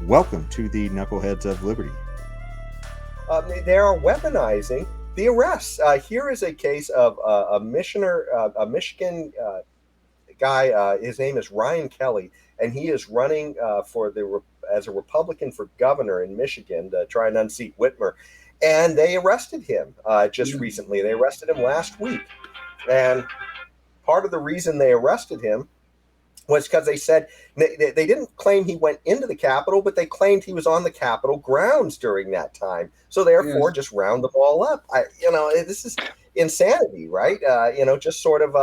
Welcome to the Knuckleheads of Liberty. They are weaponizing the arrests. Here is a case of a Michigan guy. His name is Ryan Kelly, and he is running as a Republican for governor in Michigan to try and unseat Whitmer. And they arrested him just recently. They arrested him last week, and part of the reason they arrested him was because they said they didn't claim he went into the Capitol, but they claimed he was on the Capitol grounds during that time. So therefore, just round them all up. This is insanity, right? Just sort of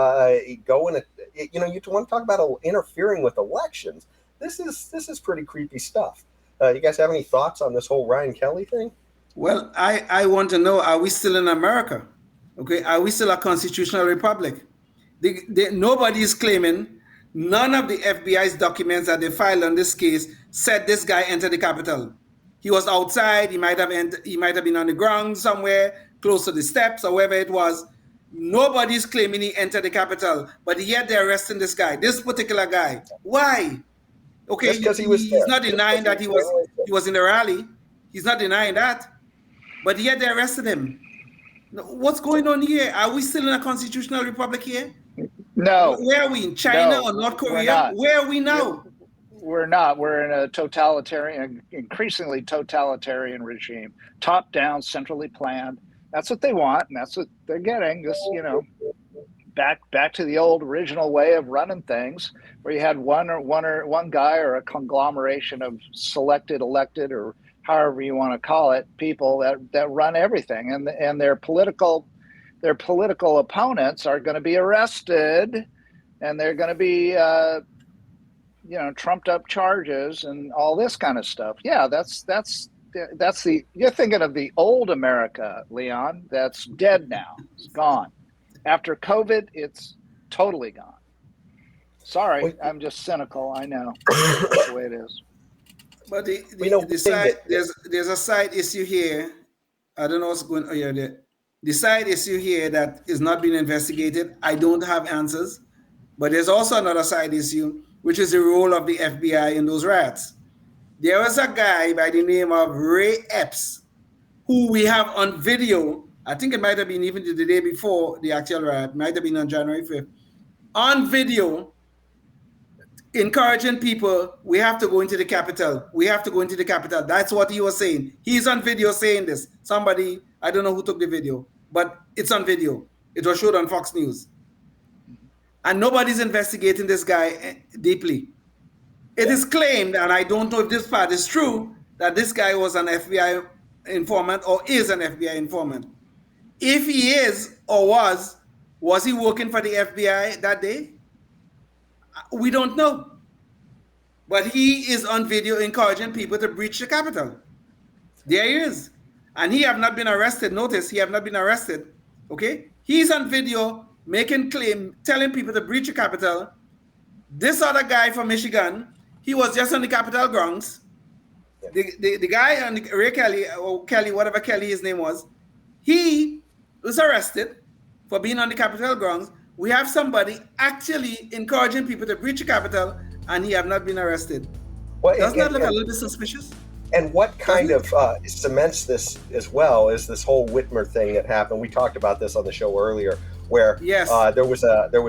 go in. You want to talk about interfering with elections. This is pretty creepy stuff. You guys have any thoughts on this whole Ryan Kelly thing? Well, I want to know: are we still in America? Okay, are we still a constitutional republic? Nobody is claiming. None of the FBI's documents that they filed on this case said this guy entered the Capitol. He was outside. He might have been on the ground somewhere close to the steps or wherever it was. Nobody's claiming he entered the Capitol, but yet they're arresting this guy, this particular guy. Why? Okay, he's not denying that he was in the rally. He's not denying that, but yet they arrested him. What's going on here? Are we still in a constitutional republic here? No. Where are we, in China or North Korea? Where are we now? We're not. We're in a increasingly totalitarian regime, top down, centrally planned. That's what they want, and that's what they're getting. This, back to the old original way of running things, where you had one guy or a conglomeration of selected, elected, or however you want to call it, people that run everything, and their political opponents are going to be arrested, and they're going to be trumped up charges and all this kind of stuff. Yeah, that's you're thinking of the old America, Leon. That's dead now. It's gone. After COVID, it's totally gone. Sorry, I'm just cynical. I know. That's the way it is. But there's a side issue here. I don't know what's going on here. The side issue here that is not being investigated, I don't have answers. But there's also another side issue, which is the role of the FBI in those riots. There was a guy by the name of Ray Epps, who we have on video. I think it might have been even the day before the actual riot, might have been on January 5th, on video, encouraging people, we have to go into the Capitol. We have to go into the Capitol. That's what he was saying. He's on video saying this. Somebody, I don't know who took the video, but it's on video. It was showed on Fox News. And nobody's investigating this guy deeply. It is claimed, and I don't know if this part is true, that this guy was an FBI informant or is an FBI informant. If he is or was he working for the FBI that day? We don't know. But he is on video encouraging people to breach the Capitol. There he is. And he have not been arrested. Notice, he have not been arrested. Okay? He's on video making claim, telling people to breach the Capitol. This other guy from Michigan, he was just on the Capitol grounds. The guy on Ray Kelly, or Kelly, whatever Kelly his name was, he was arrested for being on the Capitol grounds. We have somebody actually encouraging people to breach the Capitol, and he have not been arrested. Well, doesn't that look a little bit suspicious? And what kind of cements this as well is this whole Whitmer thing that happened. We talked about this on the show earlier, where there was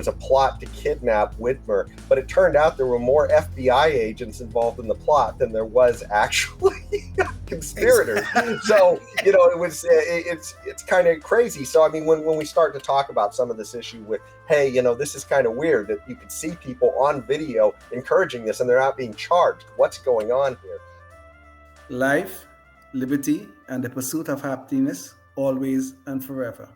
a plot to kidnap Whitmer, but it turned out there were more FBI agents involved in the plot than there was actually conspirators. So it's kind of crazy. So I mean, when we start to talk about some of this issue with, hey, this is kind of weird that you could see people on video encouraging this and they're not being charged. What's going on here? Life, liberty, and the pursuit of happiness, always and forever.